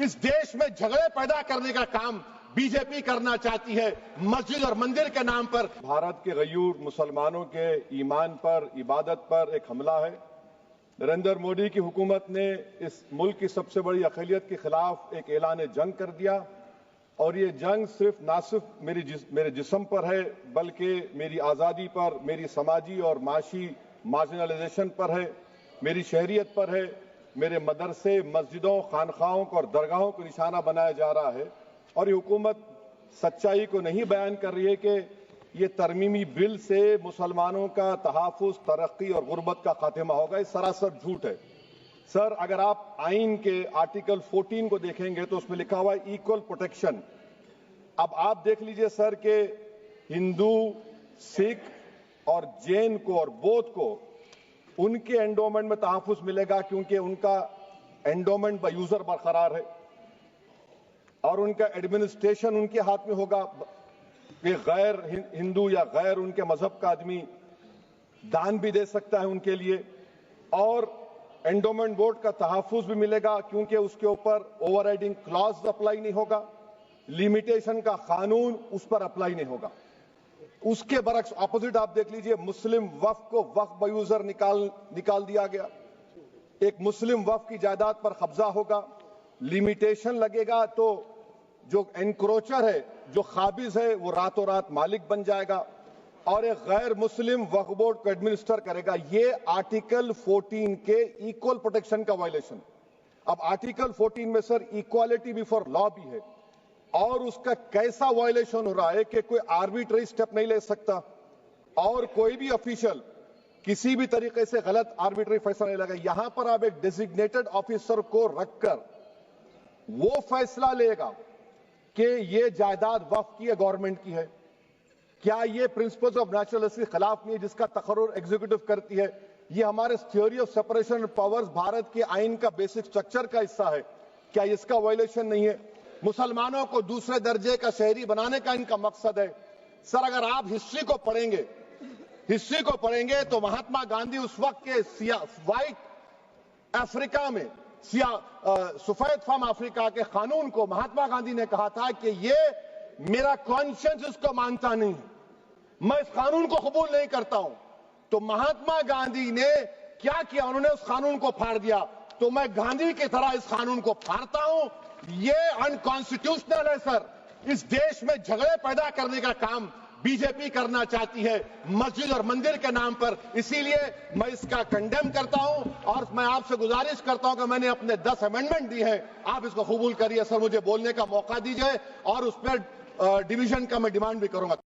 इस देश में झगड़े पैदा करने का काम बीजेपी करना चाहती है मस्जिद और मंदिर के नाम पर। भारत के गयूर मुसलमानों के ईमान पर, इबादत पर एक हमला है। नरेंद्र मोदी की हुकूमत ने इस मुल्क की सबसे बड़ी अक़लियत के खिलाफ एक ऐलान जंग कर दिया और ये जंग ना सिर्फ मेरे जिस्म पर है बल्कि मेरी आज़ादी पर, मेरी समाजी और माशी मार्जिनलाइजेशन पर है, मेरी शहरियत पर है, मेरे मदरसे, मस्जिदों, खानखाहों को और दरगाहों को निशाना बनाया जा रहा है। और ये हुकूमत सच्चाई को नहीं बयान कर रही है कि ये तरमीमी बिल से मुसलमानों का तहफ़्फ़ुज़, तरक्की और गुर्बत का खात्मा होगा। ये सरासर झूठ है। सर, अगर आप आइन के आर्टिकल 14 को देखेंगे तो उसमें लिखा हुआ है इक्वल प्रोटेक्शन। अब आप देख लीजिए सर कि हिंदू, सिख और जैन को और बौद्ध को उनके एंडोमेंट में तहफ़्फ़ुज़ मिलेगा क्योंकि उनका एंडोमेंट बाय यूजर बरकरार है और उनका एडमिनिस्ट्रेशन उनके हाथ में होगा। कि गैर हिंदू या गैर उनके मजहब का आदमी दान भी दे सकता है उनके लिए और एंडोमेंट बोर्ड का तहफ़्फ़ुज़ भी मिलेगा क्योंकि उसके ऊपर ओवरराइडिंग क्लॉज अप्लाई नहीं होगा, लिमिटेशन का कानून उस पर अप्लाई नहीं होगा। उसके बरक्स ऑपोजिट आप देख लीजिए, मुस्लिम वक्फ को वक्फ बाय यूजर निकाल दिया गया। एक मुस्लिम वक्फ की जायदाद पर कब्जा होगा, लिमिटेशन लगेगा तो जो एनक्रोचर है, जो खाबिज है, वो रातों रात मालिक बन जाएगा और एक गैर मुस्लिम वक्फ बोर्ड को एडमिनिस्टर करेगा। ये आर्टिकल 14 के इक्वल प्रोटेक्शन का वायलेशन। अब आर्टिकल 14 में सर इक्वालिटी बिफोर लॉ भी है और उसका कैसा वायलेशन हो रहा है कि कोई आर्बिट्ररी स्टेप नहीं ले सकता और कोई भी ऑफिशियल किसी भी तरीके से गलत आर्बिट्ररी फैसला नहीं लगा। यहां पर आप एक डेजिग्नेटेड ऑफिसर को रखकर वो फैसला लेगा कि ये जायदाद वक्फ की है, गवर्नमेंट की है। क्या ये प्रिंसिपल्स ऑफ नेचुरलिटी के खिलाफ नहीं है जिसका तकर्रुर एग्जीक्यूटिव करती है? ये हमारे theory of separation of powers Bharat के आइन का बेसिक स्ट्रक्चर का हिस्सा है। क्या इसका वायलेशन नहीं है? मुसलमानों को दूसरे दर्जे का शहरी बनाने का इनका मकसद है। सर, अगर आप हिस्ट्री को पढ़ेंगे तो महात्मा गांधी उस वक्त के व्हाइट अफ्रीका में सफेद फार्म अफ्रीका के कानून को महात्मा गांधी ने कहा था कि ये मेरा कॉन्शियंस इसको मानता नहीं है, मैं इस कानून को कबूल नहीं करता हूं। तो महात्मा गांधी ने क्या किया? उन्होंने उस कानून को फाड़ दिया। तो मैं गांधी की तरह इस कानून को फाड़ता हूं। ये अनकॉन्स्टिट्यूशनल है सर। इस देश में झगड़े पैदा करने का काम बीजेपी करना चाहती है मस्जिद और मंदिर के नाम पर। इसीलिए मैं इसका कंडेम करता हूं और मैं आपसे गुजारिश करता हूं कि मैंने अपने 10 अमेंडमेंट दी है, आप इसको कबूल करिए। सर, मुझे बोलने का मौका दीजिए और उस पर डिवीजन का मैं डिमांड भी करूंगा।